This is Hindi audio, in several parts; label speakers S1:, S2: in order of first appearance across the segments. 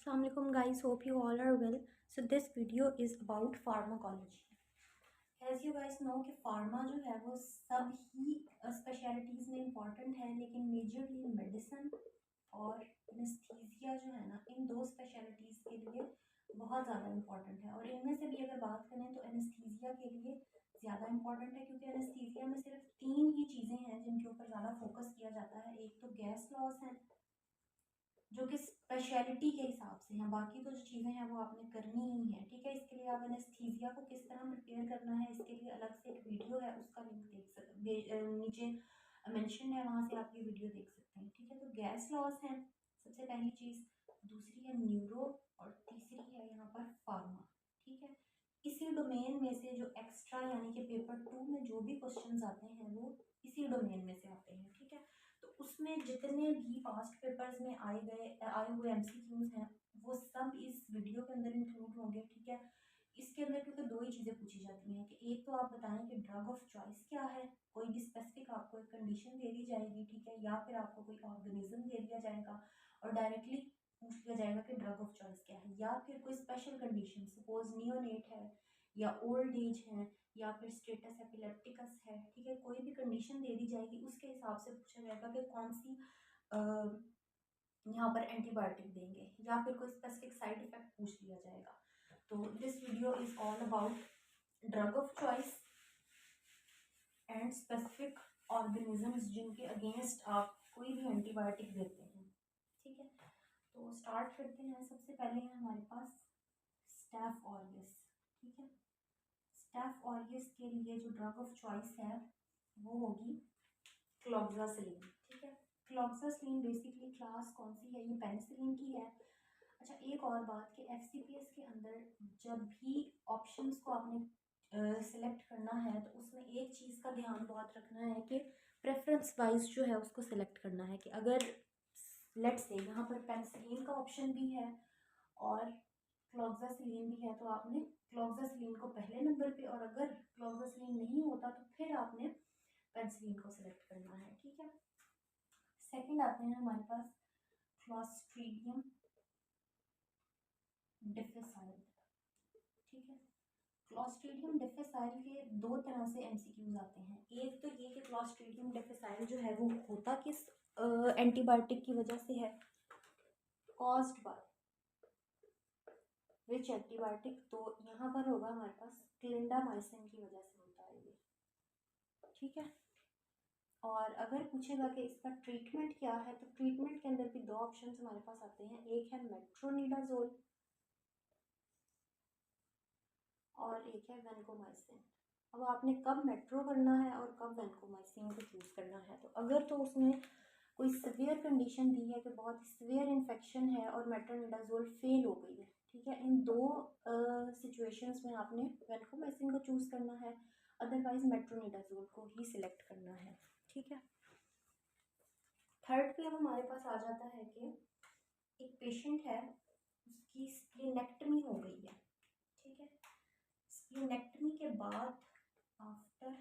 S1: Assalamualaikum guys, hope you all are well. So this video is about pharmacology. As you guys know कि फार्मा जो है वो सब ही स्पेशलिटीज़ में इम्पॉर्टेंट है, लेकिन मेजरली मेडिसिन और एनेस्थीसिया जो है ना, इन दो स्पेशलिटीज़ के लिए बहुत ज़्यादा इम्पॉर्टेंट है। और इनमें से भी अगर बात करें तो एनेस्थीसिया के लिए ज़्यादा इम्पॉर्टेंट है, क्योंकि एनेस्थीसिया में सिर्फ 3 ही चीज़ें हैं जिनके ऊपर ज़्यादा फोकस किया जाता है। एक तो गैस लॉस है जो कि स्पेशलिटी के हिसाब से हैं, बाकी तो जो चीज़ें हैं वो आपने करनी ही है, ठीक है। इसके लिए आप एनेस्थीसिया को किस तरह प्रिपेयर करना है, इसके लिए अलग से एक वीडियो है, उसका लिंक देख सकते नीचे मेंशन है, वहाँ से आप ये वीडियो देख सकते हैं, ठीक है। तो गैस लॉस है सबसे पहली चीज़, दूसरी है न्यूरो, और तीसरी है यहाँ पर फार्मा, ठीक है। इसी डोमेन में से जो एक्स्ट्रा यानी कि पेपर 2 में जो भी क्वेश्चंस आते हैं वो इसी डोमेन में से आते हैं, ठीक है। तो उसमें जितने भी पास्ट पेपर्स में आए हुए एमसीक्यूज हैं वो सब इस वीडियो के अंदर इंक्लूड होंगे, ठीक है। इसके अंदर क्योंकि दो ही चीज़ें पूछी जाती हैं कि एक तो आप बताएं कि ड्रग ऑफ चॉइस क्या है, कोई भी स्पेसिफिक आपको एक कंडीशन दे दी जाएगी, ठीक है, या फिर आपको कोई ऑर्गेनिज्म दे दिया जाएगा और डायरेक्टली पूछ लिया जाएगा कि ड्रग ऑफ चॉइस क्या है, या फिर कोई स्पेशल कंडीशन, सपोज नियोनेट है या ओल्ड एज है या फिर स्टेटस एपिलेप्टिकस है, ठीक है, कोई भी कंडीशन दे दी जाएगी, उसके हिसाब से पूछा जाएगा कि कौन सी यहाँ पर एंटीबायोटिक देंगे, या फिर कोई स्पेसिफिक साइड इफेक्ट पूछ लिया जाएगा। तो this video is all about drug of choice and specific organisms जिनके अगेंस्ट आप कोई भी एंटीबायोटिक देते हैं, ठीक है। तो स्टार्ट करते हैं। सबसे पहले है हमारे पास स्टैफ ऑरियस, ठीक है। स्टैफ ऑरियस के लिए जो ड्रग ऑफ चॉइस है वो होगी क्लोक्सासिलीन, ठीक है। क्लोक्सासिलीन बेसिकली क्लास कौन सी है, ये पेनिसिलिन की है। अच्छा, एक और बात कि एफसीपीएस के अंदर जब भी ऑप्शंस को आपने सिलेक्ट करना है तो उसमें एक चीज़ का ध्यान बहुत रखना है कि प्रेफरेंस वाइज जो है उसको सिलेक्ट करना है, कि अगर लेट्स से यहाँ पर पेनिसिलिन का ऑप्शन भी है और क्लोक्सासिलीन भी है तो आपने क्लोक्सासिलीन को पहले नंबर पे, और अगर क्लोक्सासिलीन नहीं होता तो फिर आपने पेनिसिलिन को सिलेक्ट करना है, ठीक है। सेकंड आते हैं हमारे पास क्लॉस्ट्रीडियम डिफिसाइल, ठीक है। क्लॉस्ट्रीडियम डिफिसाइल के दो तरह से एमसीक्यूज आते हैं। एक तो ये कि क्लॉस्ट्रीडियम डिफिसाइल जो है वो होता किस एंटीबायोटिक की वजह से है, कॉज्ड बाय विच एंटीबायोटिक, तो यहाँ पर होगा हमारे पास क्लिंडामाइसिन की वजह से होता है ये, ठीक है। और अगर पूछेगा कि इसका ट्रीटमेंट क्या है तो ट्रीटमेंट के अंदर भी दो ऑप्शन हमारे पास आते हैं, एक है मेट्रोनिडाजोल और एक है वेंकोमाइसिन। अब आपने कब मेट्रो करना है और कब वेंकोमाइसिन को चूज़ करना है, तो अगर तो उसने कोई सीवियर कंडीशन दी है कि बहुत सीवियर इन्फेक्शन है और मेट्रोनिडाजोल फेल हो गई है, ठीक है, इन दो सिचुएशंस में आपने वेंकोमाइसिन को चूज़ करना है, अदरवाइज मेट्रोनिडाजोल को ही सिलेक्ट करना है, ठीक है। थर्ड पे अब हमारे पास आ जाता है कि एक पेशेंट है, उसकी स्प्लीनेक्टमी हो गई है, ठीक है। स्प्लीनेक्टमी के बाद आफ्टर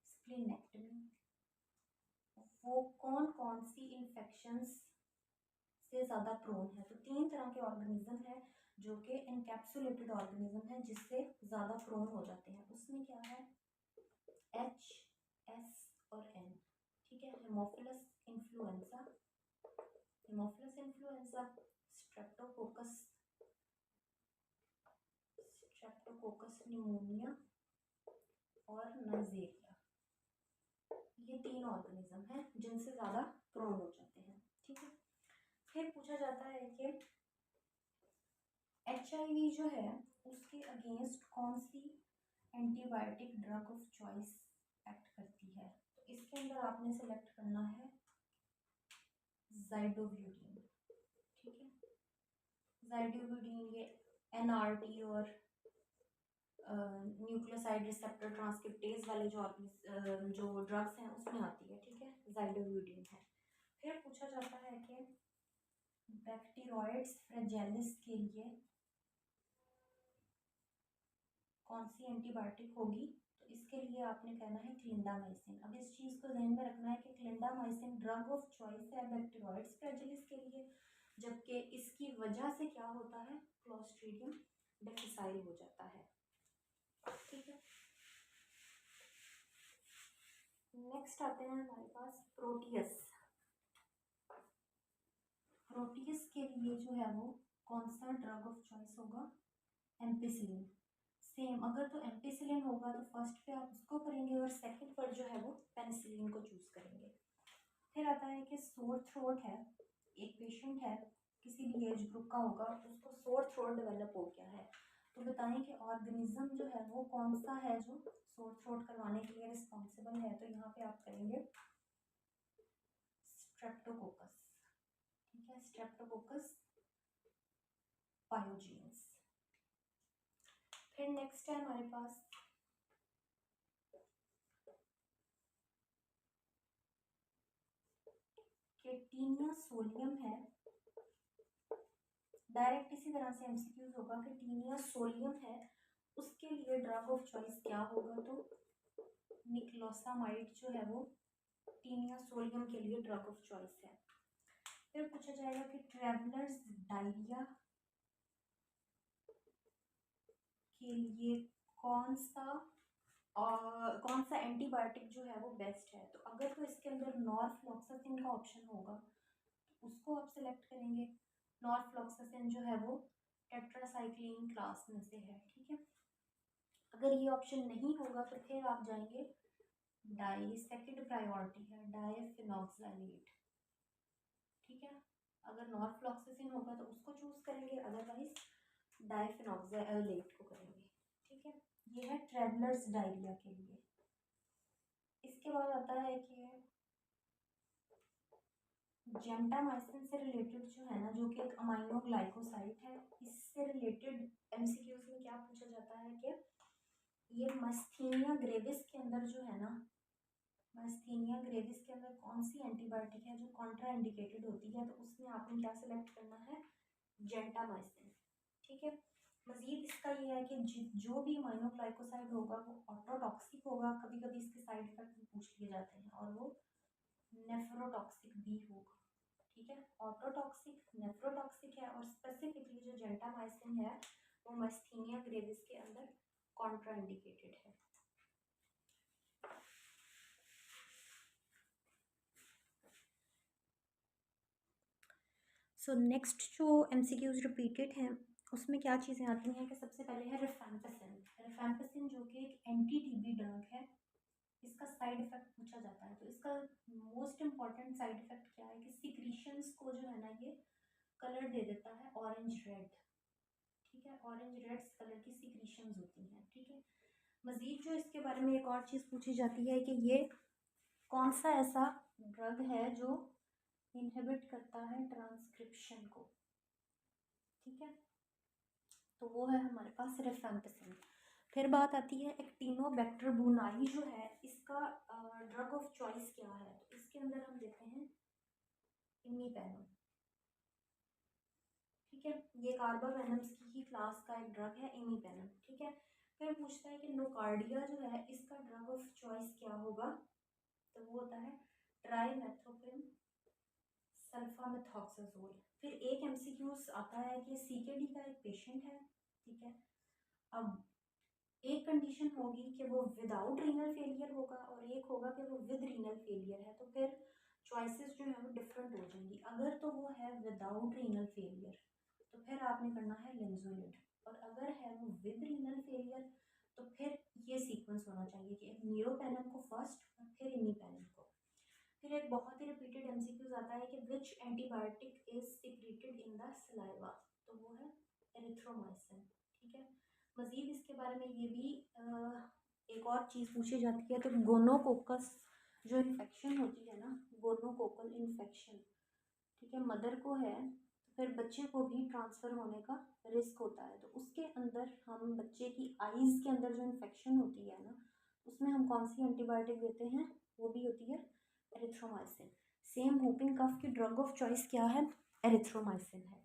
S1: स्प्लीनेक्टमी वो कौन कौन सी इन्फेक्शंस से ज़्यादा प्रोन है, तो 3 तरह के ऑर्गेनिज्म है जो कि इनकैप्सुलेटेड ऑर्गेनिज्म है जिससे ज़्यादा प्रोन हो जाते हैं। उसमें क्या है, एच, एस और एन, ठीक है। Haemophilus influenza, Haemophilus influenza, Streptococcus, Streptococcus pneumonia और नाइजेरिया, ये 3 ऑर्गेनिज्म हैं जिनसे ज़्यादा प्रोन हो जाते हैं, ठीक है। फिर पूछा जाता है कि HIV जो है उसके अगेंस्ट कौन सी antibiotic drug of choice act करती है, तो इसके अंदर आपने सेलेक्ट करना है ज़ाइडोव्यूडिन, ठीक है। ज़ाइडोव्यूडिन ये NRT और न्यूक्लियोसाइड रिसेप्टर ट्रांसक्रिप्टेज वाले जो ड्रग्स हैं उसमें आती है, ठीक है, ज़ाइडोव्यूडिन है। फिर पूछा जाता है कि बैक्टीरियोइड्स फ्रेजेलिस के लिए कौन सी एंटीबायोटिक होगी, तो इसके लिए आपने कहना है क्लिंडामाइसिन। अब इस चीज़ को ध्यान में रखना है कि क्लिंडामाइसिन ड्रग ऑफ चॉइस है बैक्टीरियोइड्स फ्रेजेलिस के लिए, जबकि इसकी वजह से क्या होता है, क्लोस्ट्रीडियम डिफिसाइल हो जाता है। ठीक है, नेक्स्ट आते हैं हमारे पास प्रोटियस। प्रोटियस के लिए जो है वो कौन सा ड्रग ऑफ चॉइस होगा, एम्पिसिलिन। सेम, अगर तो एम्पिसिलिन होगा तो फर्स्ट पे आप उसको करेंगे और सेकंड पर जो है वो पेनिसिलिन को चूज करेंगे। फिर आता है कि सोर थ्रोट है, एक पेशेंट है किसी भी एज ग्रुप का होगा, उसको सोर थ्रोट डेवलप हो गया है, तो बताएं कि ऑर्गेनिज्म जो है वो कौन सा है जो सोर थ्रोट करवाने के लिए रिस्पॉन्सिबल है। तो यहाँ पे आप करेंगे स्ट्रेप्टोकोकस। ठीक है, स्ट्रेप्टोकोकस पायोजीन्स। फिर नेक्स्ट है हमारे पास टीनिया सोलियम है। डायरेक्ट इसी तरह से एमसीक्यूज होगा कि टीनिया सोलियम है, उसके लिए ड्रग ऑफ चॉइस क्या होगा, तो निक्लोसामाइड जो है वो टीनिया सोलियम के लिए ड्रग ऑफ चॉइस है। फिर पूछा जाएगा कि ट्रैवलर्स डायरिया के लिए कौन सा एंटीबायोटिक जो है वो बेस्ट है। तो अगर तो इसके अंदर नॉरफ्लॉक्सासिन का ऑप्शन होगा तो उसको आप सिलेक्ट करेंगे। नॉरफ्लॉक्सासिन जो है वो टेट्रासाइक्लिन क्लास में से है। ठीक है, अगर ये ऑप्शन नहीं होगा तो फिर आप जाएंगे सेकंड प्रायोरिटी है डायफिनॉक्सालेट। ठीक है, अगर नॉरफ्लॉक्सासिन होगा तो उसको चूज करेंगे, अदरवाइज डायफिनॉक्सालेट को करेंगे। ठीक है, ये है ट्रैवलर्स डायरिया के लिए। इसके बाद आता है कि जेंटामाइसिन से रिलेटेड जो है ना, जो कि एक अमाइनो ग्लाइकोसाइड है, इससे रिलेटेड एमसीक्यूज में क्या पूछा जाता है कि ये मस्थीनिया ग्रेविस के अंदर जो है ना, मस्थीनिया ग्रेविस के अंदर कौन सी एंटीबायोटिक है जो कॉन्ट्रा इंडिकेटेड होती है, तो उसमें आपने क्या सिलेक्ट करना है, जेंटामाइसिन। ठीक है, मजीद इसका ये है कि जो भी अमाइनोग्लाइकोसाइड होगा वो ऑटोटॉक्सिक होगा, कभी कभी इसके साइड इफेक्ट भी पूछ लिए जाते हैं, और वो नेफ्रोटॉक्सिक भी होगा। ठीक है, ऑटोटॉक्सिक, नेफ्रोटॉक्सिक है, और स्पेसिफिकली जो जेंटामाइसिन है वो मस्थीनिया ग्रेविस के अंदर कॉन्ट्राइंडिकेटेड है। सो नेक्स्ट जो एमसीक्यूज रिपीटेड हैं उसमें क्या चीज़ें आती हैं कि सबसे पहले है रिफैम्पिसिन। रिफैम्पिसिन जो कि एक एंटी टीबी ड्रग है, इसका साइड इफेक्ट पूछा जाता है। तो इसका मोस्ट इम्पॉर्टेंट साइड इफेक्ट क्या है कि सिक्रीशंस को जो है ना ये कलर दे देता है ऑरेंज रेड। ठीक है, ऑरेंज रेड कलर की सिक्रीशंस होती हैं। ठीक है, मज़ीद जो इसके बारे में एक और चीज़ पूछी जाती है कि ये कौन सा ऐसा ड्रग है जो इनहिबिट करता है ट्रांसक्रिप्शन को। ठीक है, तो वो है हमारे पास रिफैम्पिसिन। फिर बात आती है एक्टिनोबैक्टर बुनाई जो है, इसका ड्रग ऑफ चॉइस क्या है। तो इसके अंदर हम देते हैं इमीपेनम। ठीक है, ये कार्बावेनम्स की ही क्लास का एक ड्रग है इमीपेनम। ठीक है, फिर पूछता है कि नोकार्डिया जो है इसका ड्रग ऑफ चॉइस क्या होगा, तो वो होता है ट्राइमेथोप्रिम सल्फामेथॉक्साजोल। फिर एक एमसीक्यूज आता है कि सीकेडी का एक पेशेंट है। ठीक है, अब एक कंडीशन होगी कि वो विदाउट रीनल फेलियर होगा और एक होगा कि वो विद रीनल फेलियर है, तो फिर चॉइसेस जो है वो डिफरेंट हो जाएंगी। अगर तो वो है विदाउट रीनल फेलियर तो फिर आपने करना है लिंजोलिड, और अगर है वो विद रीनल फेलियर तो फिर ये सीक्वेंस होना चाहिए कि मीरोपेनम को फर्स्ट और फिर इमीपेनम को। फिर एक बहुत ही रिपीटेड एमसीक्यूज आता है कि which antibiotic is secreted in the saliva, तो वो है एरिथ्रोमाइसिन। ठीक है, मज़ीद इसके बारे में ये भी एक और चीज़ पूछी जाती है, तो गोनोकोकस जो इन्फेक्शन होती है ना, गोनोकोकल इन्फेक्शन, ठीक है, मदर को है तो फिर बच्चे को भी ट्रांसफ़र होने का रिस्क होता है। तो उसके अंदर हम बच्चे की आईज़ के अंदर जो इन्फेक्शन होती है ना, उसमें हम कौन सी एंटीबायोटिक देते हैं, वो भी होती है एरिथ्रोमाइसिन। सेम व्होपिंग कफ की ड्रग ऑफ चॉइस क्या है, एरिथ्रोमाइसिन है।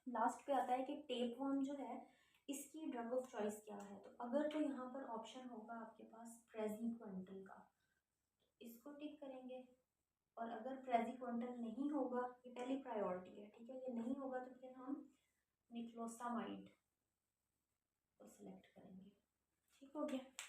S1: लास्ट पे आता है कि टेपवर्म जो है इसकी ड्रग ऑफ चॉइस क्या है। तो अगर तो यहाँ पर ऑप्शन होगा आपके पास प्रेज़िक्वेंटल का, इसको टिक करेंगे, और अगर प्रेज़िक्वेंटल नहीं होगा, ये पहली प्रायोरिटी है। ठीक है, ये नहीं होगा तो फिर हम साइक्लोसामाइड को सिलेक्ट करेंगे। ठीक हो गया।